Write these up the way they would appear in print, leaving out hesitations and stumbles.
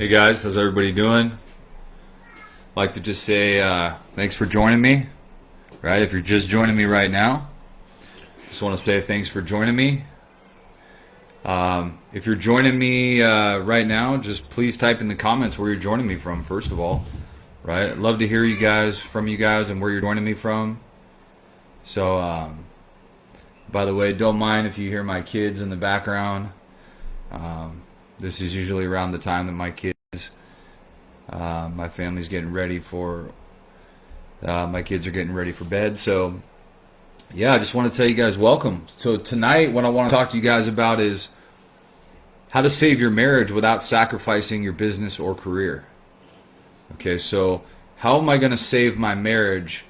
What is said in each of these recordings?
Hey guys, how's everybody doing? I'd like to just say thanks for joining me. Right, if you're just joining me right now, just want to say thanks for joining me. If you're joining me right now, just please type in the comments where you're joining me from. First of all, right, I'd love to hear from you guys, and where you're joining me from. So, by the way, don't mind if you hear my kids in the background. This is usually around the time that my family's getting ready for, my kids are getting ready for bed. So, yeah, I just want to tell you guys welcome. So tonight, what I want to talk to you guys about is how to save your marriage without sacrificing your business or career. Okay, so how am I going to save my marriage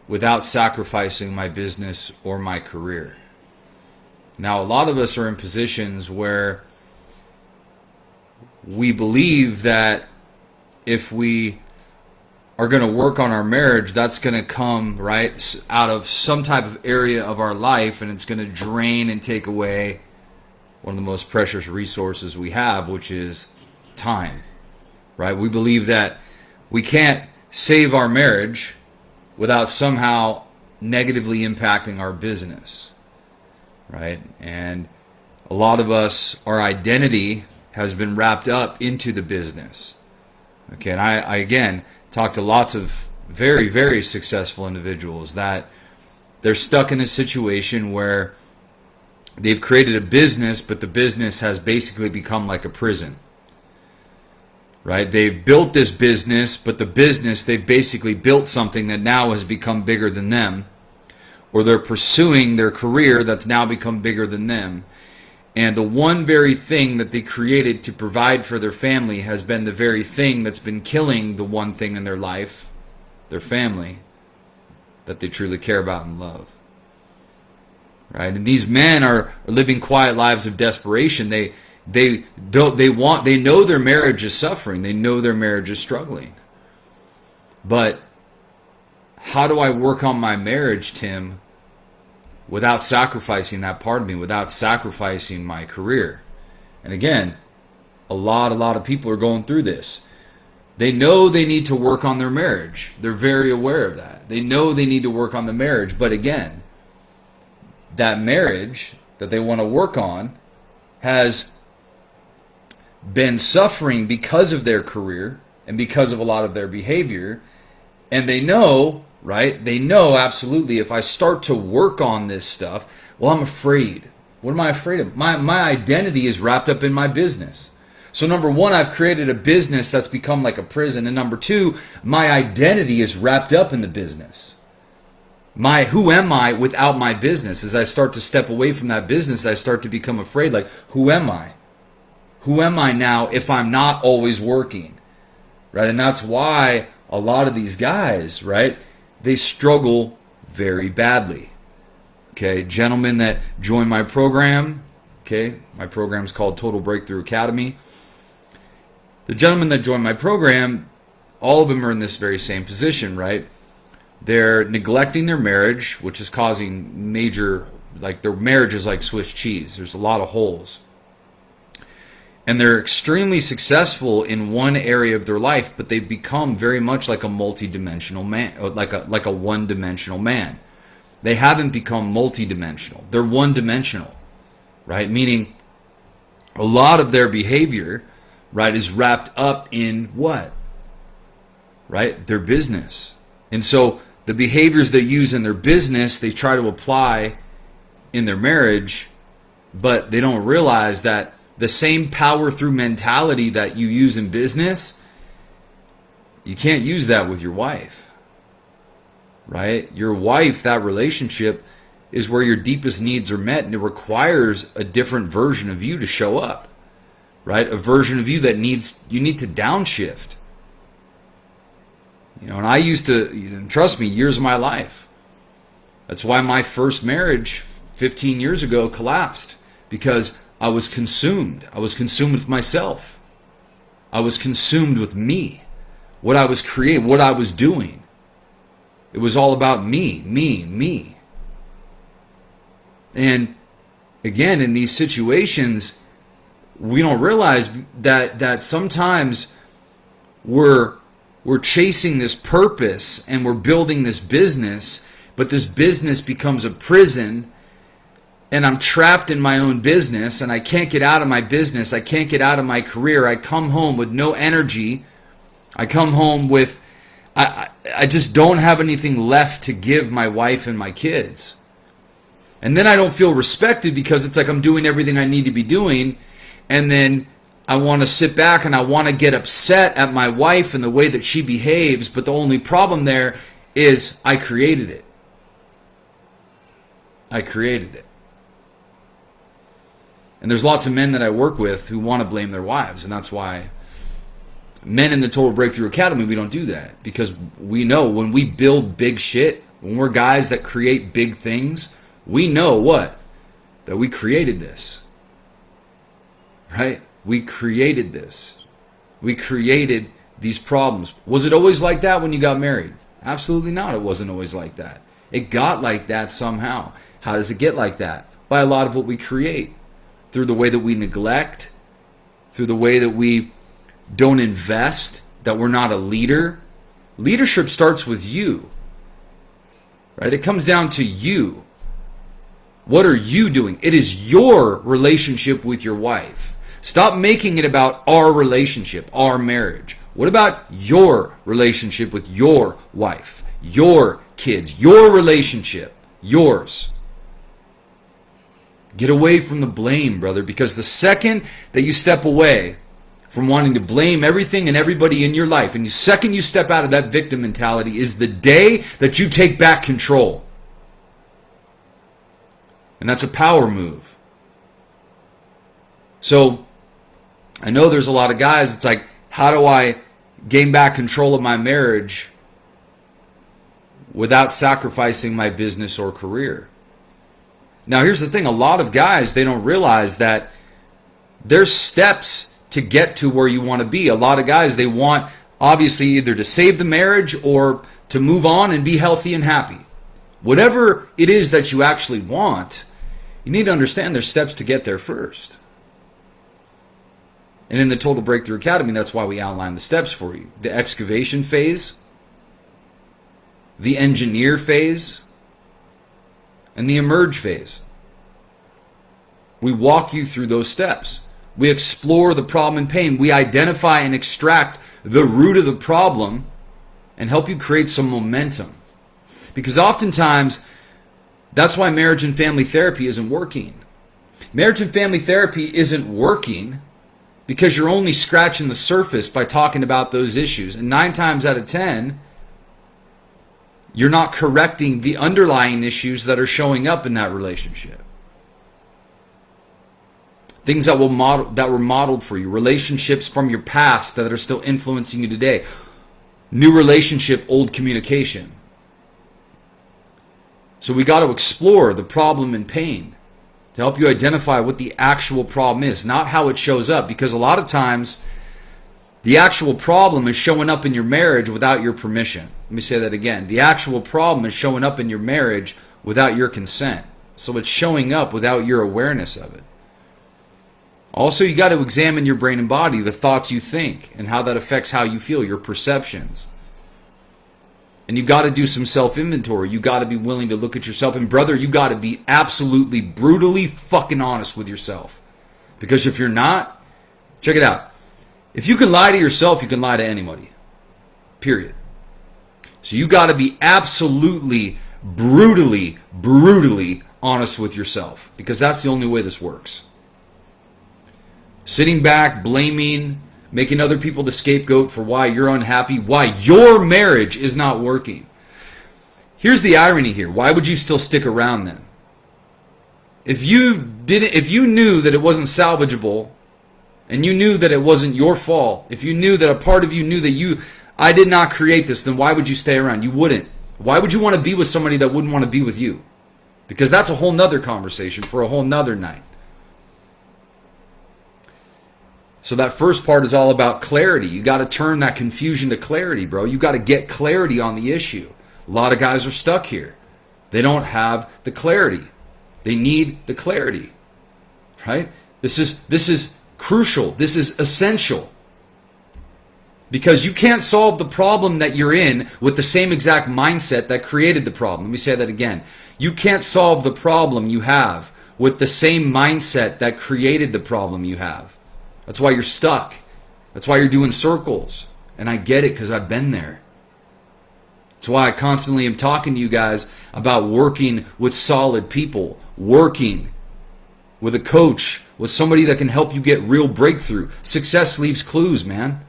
without sacrificing my business or my career? Now, a lot of us are in positions where we believe that if we are going to work on our marriage, that's going to come right out of some type of area of our life, and it's going to drain and take away one of the most precious resources we have, which is time. Right? We believe that we can't save our marriage without somehow negatively impacting our business. Right? And a lot of us, our identity has been wrapped up into the business. Okay, and I again talked to lots of very, very successful individuals that they're stuck in a situation where they've created a business, but the business has basically become like a prison. Right? They've built this business, but the business, they've basically built something that now has become bigger than them. Or they're pursuing their career that's now become bigger than them. And the one very thing that they created to provide for their family has been the very thing that's been killing the one thing in their life, their family, that they truly care about and love. Right? And these men are living quiet lives of desperation. They know their marriage is suffering. They know their marriage is struggling. But how do I work on my marriage, Tim, without sacrificing that part of me, without sacrificing my career? And again, a lot of people are going through this. They know they need to work on their marriage. They're very aware of that. They know they need to work on the marriage. But again, that marriage that they want to work on has been suffering because of their career and because of a lot of their behavior. And they know, right? They know absolutely, if I start to work on this stuff, well, I'm afraid. What am I afraid of? My identity is wrapped up in my business. So number one, I've created a business that's become like a prison. And number two, my identity is wrapped up in the business. Who am I without my business? As I start to step away from that business, I start to become afraid. Like, who am I? Who am I now if I'm not always working? Right? And that's why a lot of these guys, right, they struggle very badly. Okay, gentlemen that join my program, okay, my program is called Total Breakthrough Academy. The gentlemen that join my program, all of them are in this very same position, right? They're neglecting their marriage, which is causing major, like their marriage is like Swiss cheese. There's a lot of holes. And they're extremely successful in one area of their life, but they've become very much like a multidimensional man, like a one-dimensional man. They haven't become multidimensional. They're one-dimensional, right? Meaning a lot of their behavior, right, is wrapped up in what? Right? Their business. And so the behaviors they use in their business, they try to apply in their marriage, but they don't realize that the same power through mentality that you use in business, you can't use that with your wife. Right? Your wife, that relationship is where your deepest needs are met, and it requires a different version of you to show up. Right? A version of you that you need to downshift. You know, and I used to, trust me, years of my life. That's why my first marriage 15 years ago collapsed, because I was consumed. I was consumed with myself. I was consumed with me. What I was creating, what I was doing. It was all about me. And again, in these situations, we don't realize that sometimes we're chasing this purpose and we're building this business, but this business becomes a prison, and I'm trapped in my own business, and I can't get out of my business. I can't get out of my career. I come home with no energy. I come home with, I just don't have anything left to give my wife and my kids. And then I don't feel respected because it's like I'm doing everything I need to be doing, and then I want to sit back and I want to get upset at my wife and the way that she behaves, but the only problem there is I created it. I created it. And there's lots of men that I work with who want to blame their wives, and that's why men in the Total Breakthrough Academy, we don't do that, because we know when we build big shit, when we're guys that create big things, we know what? That we created this. Right? We created this. We created these problems. Was it always like that when you got married? Absolutely not. It wasn't always like that. It got like that somehow. How does it get like that? By a lot of what we create. Through the way that we neglect. Through the way that we don't invest. That we're not a leader. Leadership starts with you. Right? It comes down to you. What are you doing? It is your relationship with your wife. Stop making it about our relationship, our marriage. What about your relationship with your wife, your kids, your relationship, yours? Get away from the blame, brother, because the second that you step away from wanting to blame everything and everybody in your life, and the second you step out of that victim mentality is the day that you take back control. And that's a power move. So, I know there's a lot of guys, it's like, how do I gain back control of my marriage without sacrificing my business or career? Now, here's the thing. A lot of guys, they don't realize that there's steps to get to where you want to be. A lot of guys, they want, obviously, either to save the marriage or to move on and be healthy and happy. Whatever it is that you actually want, you need to understand there's steps to get there first. And in the Total Breakthrough Academy, that's why we outline the steps for you. The excavation phase, the engineer phase, and the emerge phase. We walk you through those steps. We explore the problem and pain. We identify and extract the root of the problem and help you create some momentum. Because oftentimes, that's why marriage and family therapy isn't working. Marriage and family therapy isn't working because you're only scratching the surface by talking about those issues. And 9 times out of 10, you're not correcting the underlying issues that are showing up in that relationship. Things that were modeled for you. Relationships from your past that are still influencing you today. New relationship, old communication. So we got to explore the problem and pain to help you identify what the actual problem is, not how it shows up. Because a lot of times, the actual problem is showing up in your marriage without your permission. Let me say that again. The actual problem is showing up in your marriage without your consent. So it's showing up without your awareness of it. Also, you got to examine your brain and body, the thoughts you think, and how that affects how you feel, your perceptions. And you got to do some self-inventory. You got to be willing to look at yourself. And brother, you got to be absolutely, brutally fucking honest with yourself. Because if you're not, check it out. If you can lie to yourself, you can lie to anybody. Period. So you got to be absolutely, brutally honest with yourself. Because that's the only way this works. Sitting back, blaming, making other people the scapegoat for why you're unhappy, why your marriage is not working. Here's the irony here. Why would you still stick around then? If you knew that it wasn't salvageable, and you knew that it wasn't your fault, if you knew that a part of you knew that I did not create this, then why would you stay around? You wouldn't. Why would you want to be with somebody that wouldn't want to be with you? Because that's a whole nother conversation for a whole nother night. So that first part is all about clarity. You got to turn that confusion to clarity, bro. You got to get clarity on the issue. A lot of guys are stuck here. They don't have the clarity. They need the clarity. Right? This is crucial. This is essential. Because you can't solve the problem that you're in with the same exact mindset that created the problem. Let me say that again. You can't solve the problem you have with the same mindset that created the problem you have. That's why you're stuck. That's why you're doing circles. And I get it because I've been there. That's why I constantly am talking to you guys about working with solid people, working with a coach, with somebody that can help you get real breakthrough. Success leaves clues, man.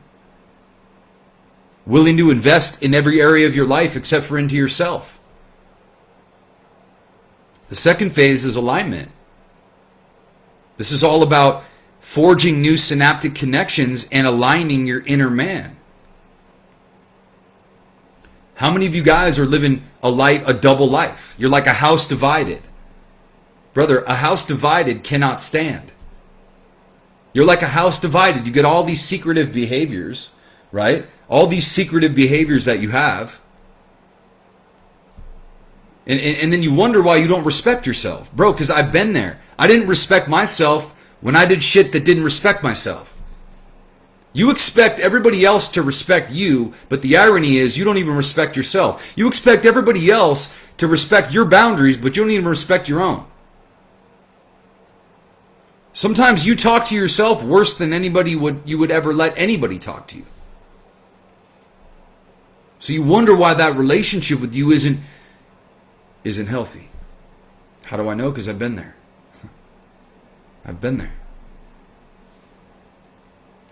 Willing to invest in every area of your life except for into yourself. The second phase is alignment. This is all about forging new synaptic connections and aligning your inner man. How many of you guys are living a double life? You're like a house divided. Brother, a house divided cannot stand. You're like a house divided. You get all these secretive behaviors, right? All these secretive behaviors that you have. And then you wonder why you don't respect yourself. Bro, because I've been there. I didn't respect myself when I did shit that didn't respect myself. You expect everybody else to respect you, but the irony is you don't even respect yourself. You expect everybody else to respect your boundaries, but you don't even respect your own. Sometimes you talk to yourself worse than you would ever let anybody talk to you. So you wonder why that relationship with you isn't healthy. How do I know? Because I've been there. I've been there.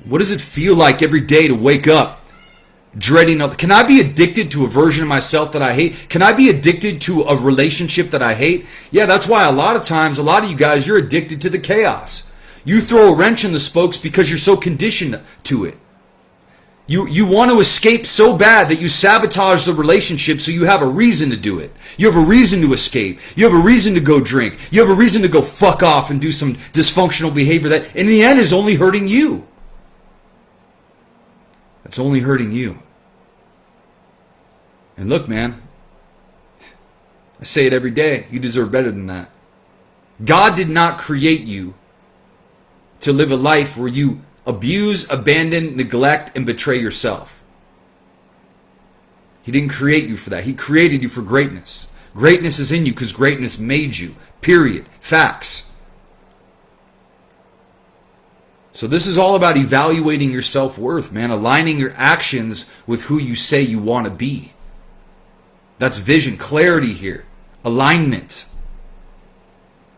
What does it feel like every day to wake up dreading? Can I be addicted to a version of myself that I hate? Can I be addicted to a relationship that I hate? Yeah, that's why a lot of times, a lot of you guys, you're addicted to the chaos. You throw a wrench in the spokes because you're so conditioned to it. You want to escape so bad that you sabotage the relationship so you have a reason to do it. You have a reason to escape. You have a reason to go drink. You have a reason to go fuck off and do some dysfunctional behavior that in the end is only hurting you. That's only hurting you. And look, man, I say it every day. You deserve better than that. God did not create you to live a life where you abuse, abandon, neglect, and betray yourself. He didn't create you for that. He created you for greatness. Greatness is in you because greatness made you. Period. Facts. So this is all about evaluating your self-worth, man. Aligning your actions with who you say you want to be. That's vision, clarity here. Alignment.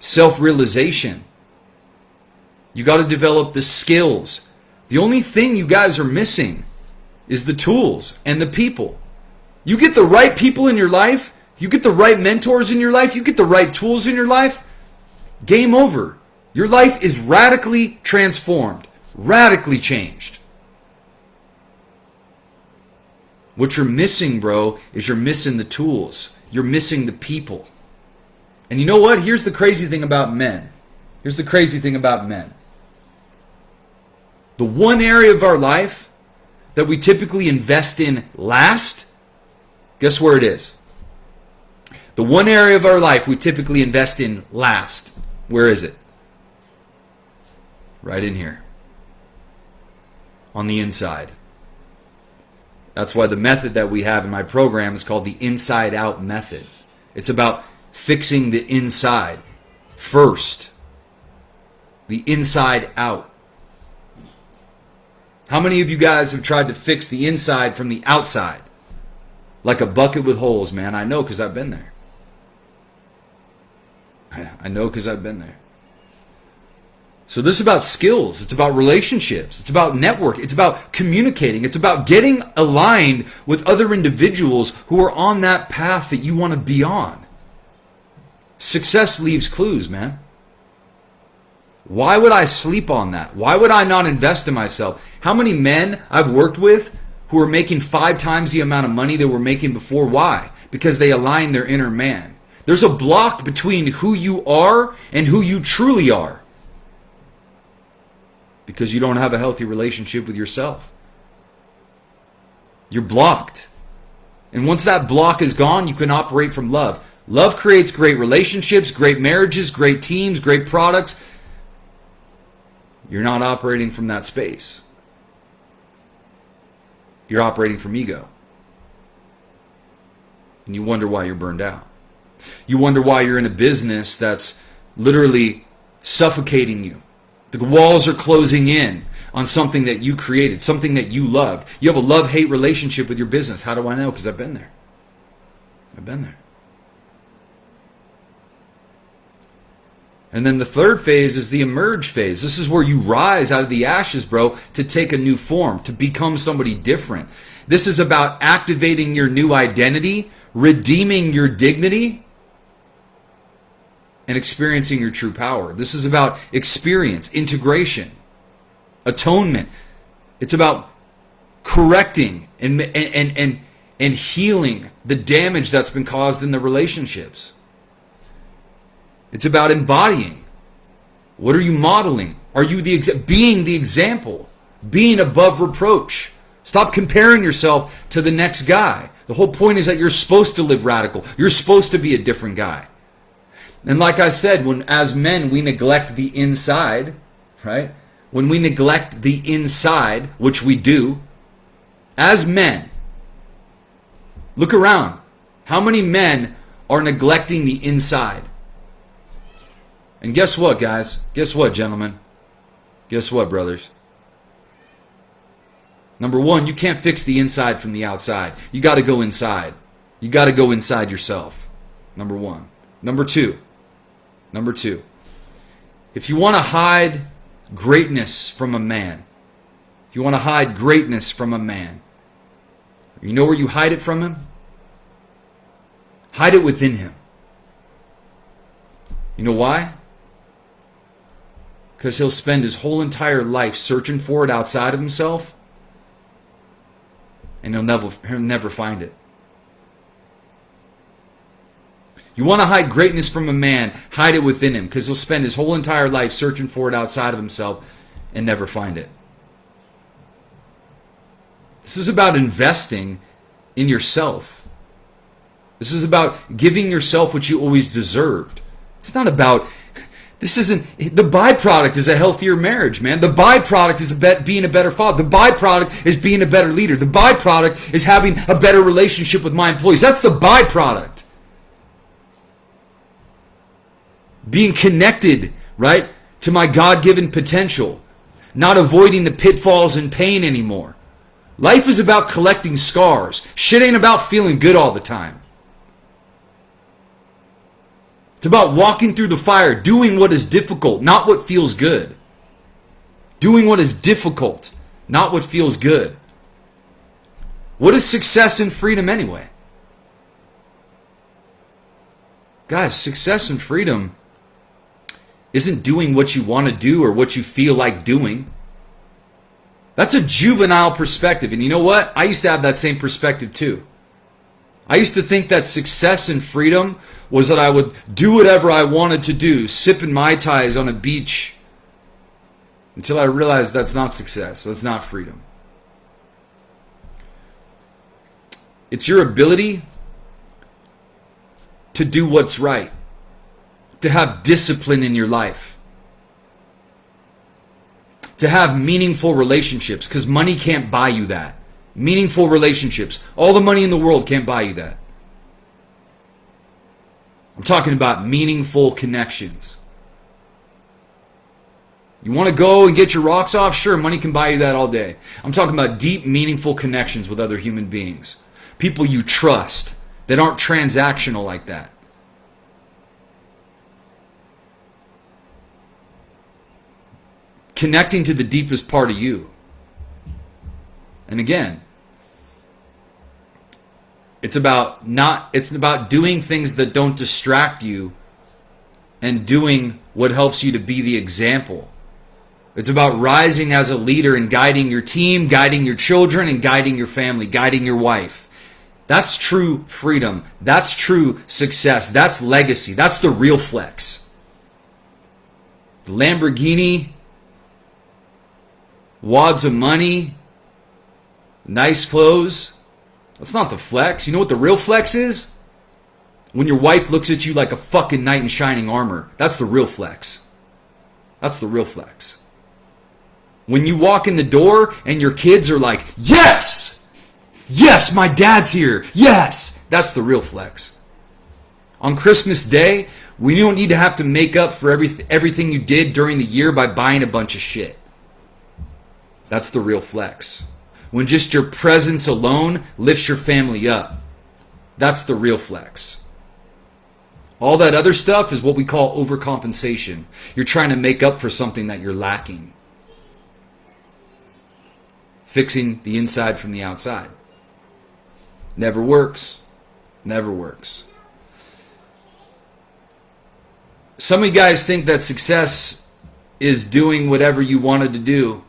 Self-realization. You got to develop the skills. The only thing you guys are missing is the tools and the people. You get the right people in your life, you get the right mentors in your life, you get the right tools in your life, game over. Your life is radically transformed, radically changed. What you're missing, bro, is you're missing the tools. You're missing the people. And you know what? Here's the crazy thing about men. Here's the crazy thing about men. The one area of our life that we typically invest in last, guess where it is? The one area of our life we typically invest in last, where is it? Right in here. On the inside. That's why the method that we have in my program is called the inside out method. It's about fixing the inside first. The inside out. How many of you guys have tried to fix the inside from the outside? Like a bucket with holes, man. I know because I've been there. I know because I've been there. So this is about skills. It's about relationships. It's about network. It's about communicating. It's about getting aligned with other individuals who are on that path that you want to be on. Success leaves clues, man. Why would I sleep on that? Why would I not invest in myself? How many men I've worked with who are making 5 times the amount of money they were making before? Why? Because they align their inner man. There's a block between who you are and who you truly are. Because you don't have a healthy relationship with yourself. You're blocked. And once that block is gone, you can operate from love. Love creates great relationships, great marriages, great teams, great products. You're not operating from that space. You're operating from ego. And you wonder why you're burned out. You wonder why you're in a business that's literally suffocating you. The walls are closing in on something that you created, something that you loved. You have a love-hate relationship with your business. How do I know? Because I've been there. I've been there. And then the third phase is the emerge phase. This is where you rise out of the ashes, bro, to take a new form, to become somebody different. This is about activating your new identity, redeeming your dignity, and experiencing your true power. This is about experience, integration, atonement. It's about correcting and healing the damage that's been caused in the relationships. It's about embodying. What are you modeling? Are you being the example? Being above reproach. Stop comparing yourself to the next guy. The whole point is that you're supposed to live radical. You're supposed to be a different guy. And like I said, when as men we neglect the inside, right? When we neglect the inside, which we do, as men, look around. How many men are neglecting the inside? And guess what, guys? Guess what, gentlemen? Guess what, brothers? Number one, you can't fix the inside from the outside. You got to go inside. You got to go inside yourself. Number one. Number two. If you want to hide greatness from a man, you know where you hide it from him? Hide it within him. You know why? Because he'll spend his whole entire life searching for it outside of himself, and he'll never find it. You want to hide greatness from a man, hide it within him, because he'll spend his whole entire life searching for it outside of himself and never find it. This is about investing in yourself. This is about giving yourself what you always deserved. It's not about, the byproduct is a healthier marriage, man. The byproduct is being a better father. The byproduct is being a better leader. The byproduct is having a better relationship with my employees. That's the byproduct. Being connected, right, to my God-given potential. Not avoiding the pitfalls and pain anymore. Life is about collecting scars. Shit ain't about feeling good all the time. It's about walking through the fire, doing what is difficult, not what feels good. Doing what is difficult, not what feels good. What is success and freedom anyway? Guys, success and freedom isn't doing what you want to do or what you feel like doing. That's a juvenile perspective. And you know what? I used to have that same perspective too. I used to think that success and freedom was that I would do whatever I wanted to do, sipping Mai Tais on a beach, until I realized that's not success. That's not freedom. It's your ability to do what's right, to have discipline in your life, to have meaningful relationships, because money can't buy you that. Meaningful relationships. All the money in the world can't buy you that. I'm talking about meaningful connections. You want to go and get your rocks off? Sure, money can buy you that all day. I'm talking about deep, meaningful connections with other human beings. People you trust that aren't transactional like that. Connecting to the deepest part of you. And again, it's about doing things that don't distract you and doing what helps you to be the example. It's about rising as a leader and guiding your team, guiding your children, and guiding your family, guiding your wife. That's true freedom. That's true success. That's legacy. That's the real flex. The Lamborghini, wads of money, nice clothes. That's not the flex. You know what the real flex is? When your wife looks at you like a fucking knight in shining armor. That's the real flex. That's the real flex. When you walk in the door and your kids are like, yes! Yes, my dad's here. Yes! That's the real flex. On Christmas Day, we don't need to have to make up for everything you did during the year by buying a bunch of shit. That's the real flex. When just your presence alone lifts your family up. That's the real flex. All that other stuff is what we call overcompensation. You're trying to make up for something that you're lacking. Fixing the inside from the outside. Never works. Never works. Some of you guys think that success is doing whatever you wanted to do.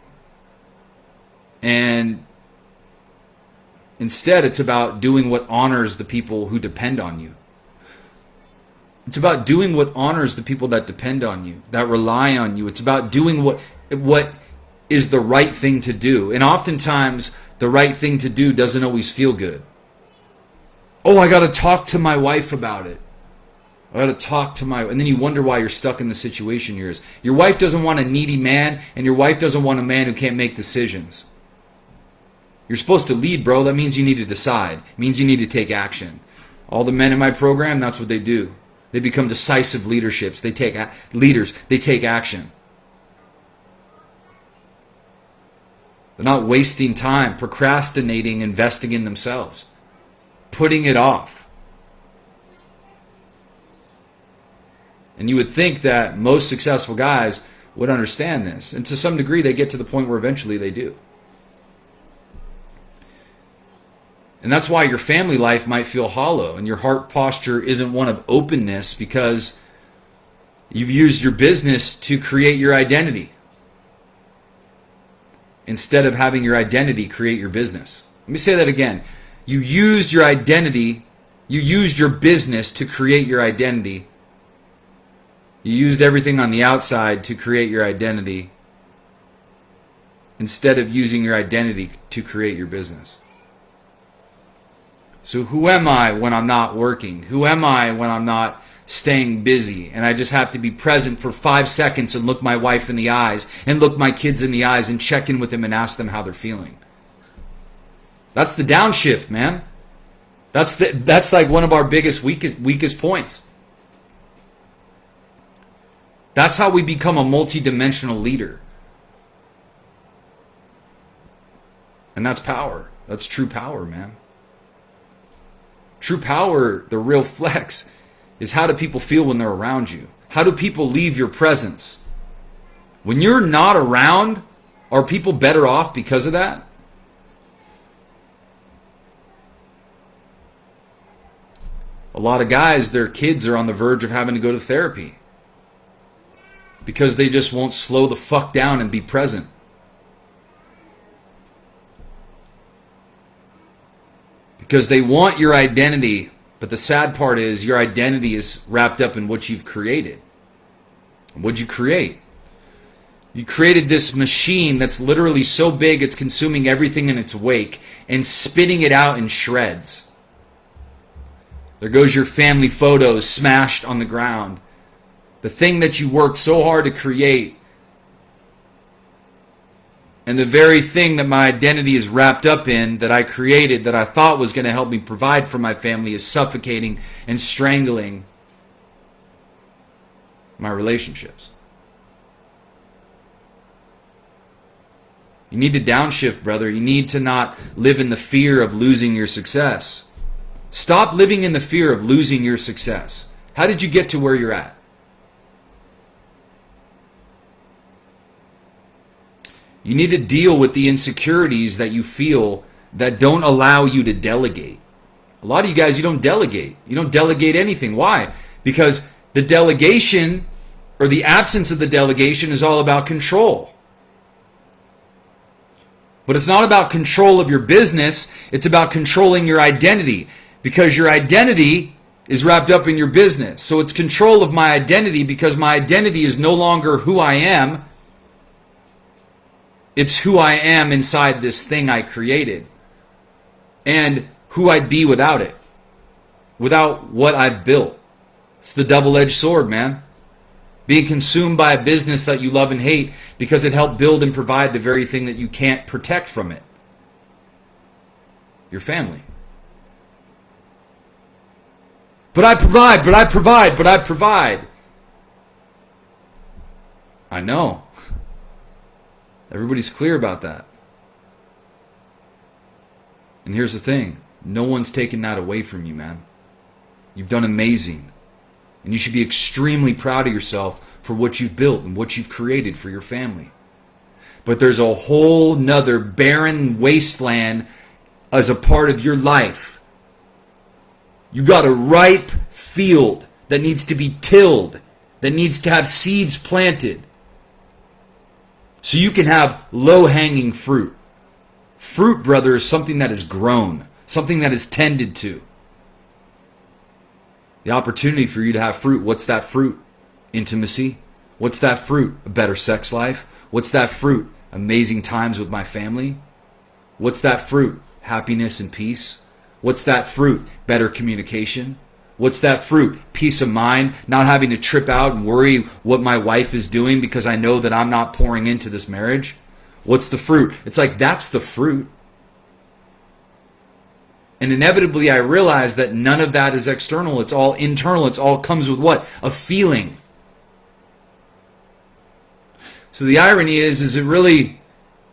And instead, it's about doing what honors the people who depend on you. It's about doing what honors the people that depend on you, that rely on you. It's about doing what is the right thing to do. And oftentimes, the right thing to do doesn't always feel good. Oh, I got to talk to my wife about it. I got to talk to my... And then you wonder why you're stuck in the situation you're in. Your wife doesn't want a needy man, and your wife doesn't want a man who can't make decisions. You're supposed to lead, bro. That means you need to decide. It means you need to take action. All the men in my program, that's what they do. They become decisive leaderships. They take leaders. They take action. They're not wasting time, procrastinating, investing in themselves, putting it off. And you would think that most successful guys would understand this. And to some degree, they get to the point where eventually they do. And that's why your family life might feel hollow and your heart posture isn't one of openness, because you've used your business to create your identity instead of having your identity create your business. Let me say that again. You used your identity, you used your business to create your identity. You used everything on the outside to create your identity instead of using your identity to create your business. So who am I when I'm not working? Who am I when I'm not staying busy? And I just have to be present for 5 seconds and look my wife in the eyes and look my kids in the eyes and check in with them and ask them how they're feeling. That's the downshift, man. That's like one of our biggest, weakest points. That's how we become a multidimensional leader. And that's power. That's true power, man. True power, the real flex, is how do people feel when they're around you? How do people leave your presence? When you're not around, are people better off because of that? A lot of guys, their kids are on the verge of having to go to therapy because they just won't slow the fuck down and be present. Because they want your identity, but the sad part is your identity is wrapped up in what you've created. What'd you create? You created this machine that's literally so big it's consuming everything in its wake and spitting it out in shreds. There goes your family photos smashed on the ground. The thing that you worked so hard to create, and the very thing that my identity is wrapped up in, that I created, that I thought was going to help me provide for my family, is suffocating and strangling my relationships. You need to downshift, brother. You need to not live in the fear of losing your success. Stop living in the fear of losing your success. How did you get to where you're at? You need to deal with the insecurities that you feel that don't allow you to delegate. A lot of you guys, you don't delegate. You don't delegate anything. Why? Because the delegation, or the absence of the delegation, is all about control. But it's not about control of your business. It's about controlling your identity. Because your identity is wrapped up in your business. So it's control of my identity, because my identity is no longer who I am. It's who I am inside this thing I created. And who I'd be without it. Without what I've built. It's the double-edged sword, man. Being consumed by a business that you love and hate because it helped build and provide the very thing that you can't protect from it. Your family. But I provide, but I provide, but I provide. I know. Everybody's clear about that. And here's the thing. No one's taking that away from you, man. You've done amazing. And you should be extremely proud of yourself for what you've built and what you've created for your family. But there's a whole nother barren wasteland as a part of your life. You got a ripe field that needs to be tilled, that needs to have seeds planted. So you can have low-hanging fruit. Fruit, brother, is something that is grown, something that is tended to. The opportunity for you to have fruit, what's that fruit? Intimacy. What's that fruit? A better sex life. What's that fruit? Amazing times with my family. What's that fruit? Happiness and peace. What's that fruit? Better communication. What's that fruit? Peace of mind, not having to trip out and worry what my wife is doing because I know that I'm not pouring into this marriage. What's the fruit? It's like, that's the fruit. And inevitably I realize that none of that is external. It's all internal. It's all comes with what? A feeling. So the irony is it really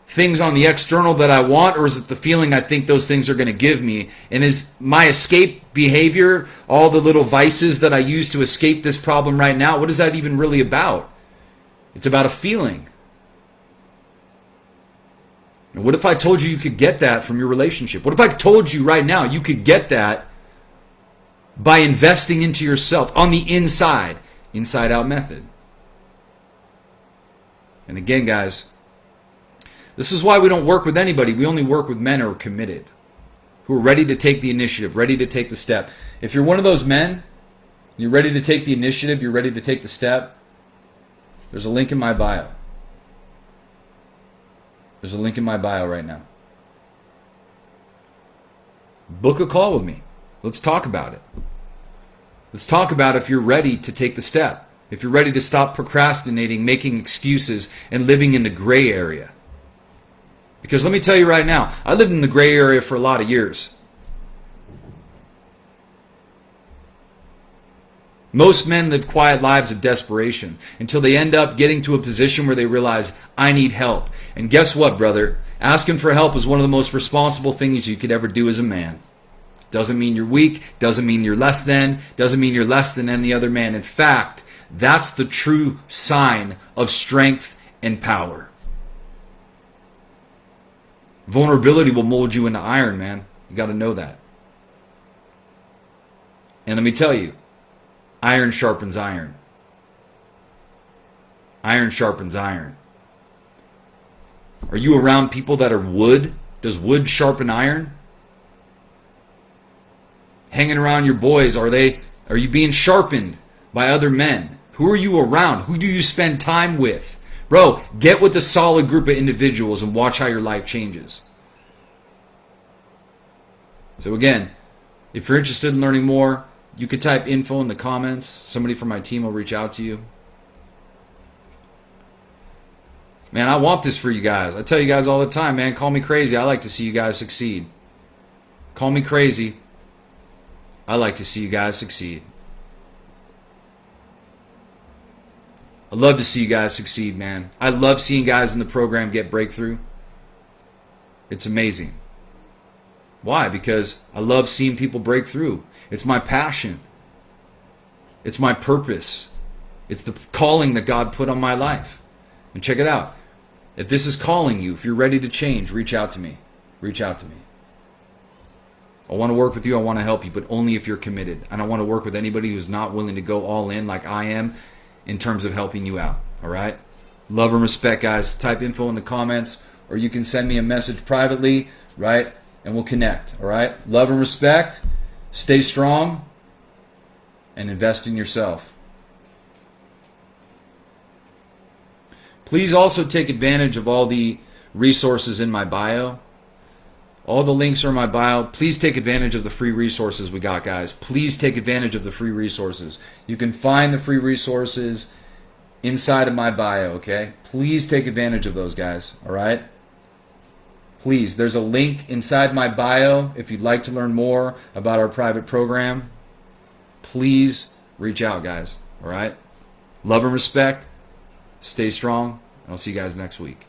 things on the external that I want, or is it the feeling I think those things are going to give me? And is my escape behavior, all the little vices that I use to escape this problem right now, what is that even really about? It's about a feeling. And what if I told you you could get that from your relationship? What if I told you right now you could get that by investing into yourself on the inside, inside out method? And again, guys, this is why we don't work with anybody. We only work with men who are committed, who are ready to take the initiative, ready to take the step. If you're one of those men, you're ready to take the initiative, you're ready to take the step, there's a link in my bio. There's a link in my bio right now. Book a call with me. Let's talk about it. Let's talk about if you're ready to take the step. If you're ready to stop procrastinating, making excuses, and living in the gray area. Because let me tell you right now, I lived in the gray area for a lot of years. Most men live quiet lives of desperation until they end up getting to a position where they realize, I need help. And guess what, brother? Asking for help is one of the most responsible things you could ever do as a man. Doesn't mean you're weak, doesn't mean you're less than, doesn't mean you're less than any other man. In fact, that's the true sign of strength and power. Vulnerability will mold you into iron, man. You got to know that. And let me tell you, iron sharpens iron. Iron sharpens iron. Are you around people that are wood? Does wood sharpen iron? Hanging around your boys, are you being sharpened by other men? Who are you around? Who do you spend time with? Bro, get with a solid group of individuals and watch how your life changes. So again, if you're interested in learning more, you could type info in the comments. Somebody from my team will reach out to you. Man, I want this for you guys. I tell you guys all the time, man, call me crazy. I like to see you guys succeed. Call me crazy. I like to see you guys succeed. I love to see you guys succeed, man. I love seeing guys in the program get breakthrough. It's amazing. Why? Because I love seeing people break through. It's my passion. It's my purpose. It's the calling that God put on my life. And check it out. If this is calling you, if you're ready to change, reach out to me. Reach out to me. I want to work with you. I want to help you, but only if you're committed. I don't want to work with anybody who's not willing to go all in like I am in terms of helping you out. All right? Love and respect, guys. Type info in the comments, or you can send me a message privately, right? And we'll connect. All right? Love and respect. Stay strong and invest in yourself. Please also take advantage of all the resources in my bio. All the links are in my bio. Please take advantage of the free resources we got, guys. Please take advantage of the free resources. You can find the free resources inside of my bio, okay? Please take advantage of those, guys, all right? Please, there's a link inside my bio if you'd like to learn more about our private program. Please reach out, guys, all right? Love and respect. Stay strong, and I'll see you guys next week.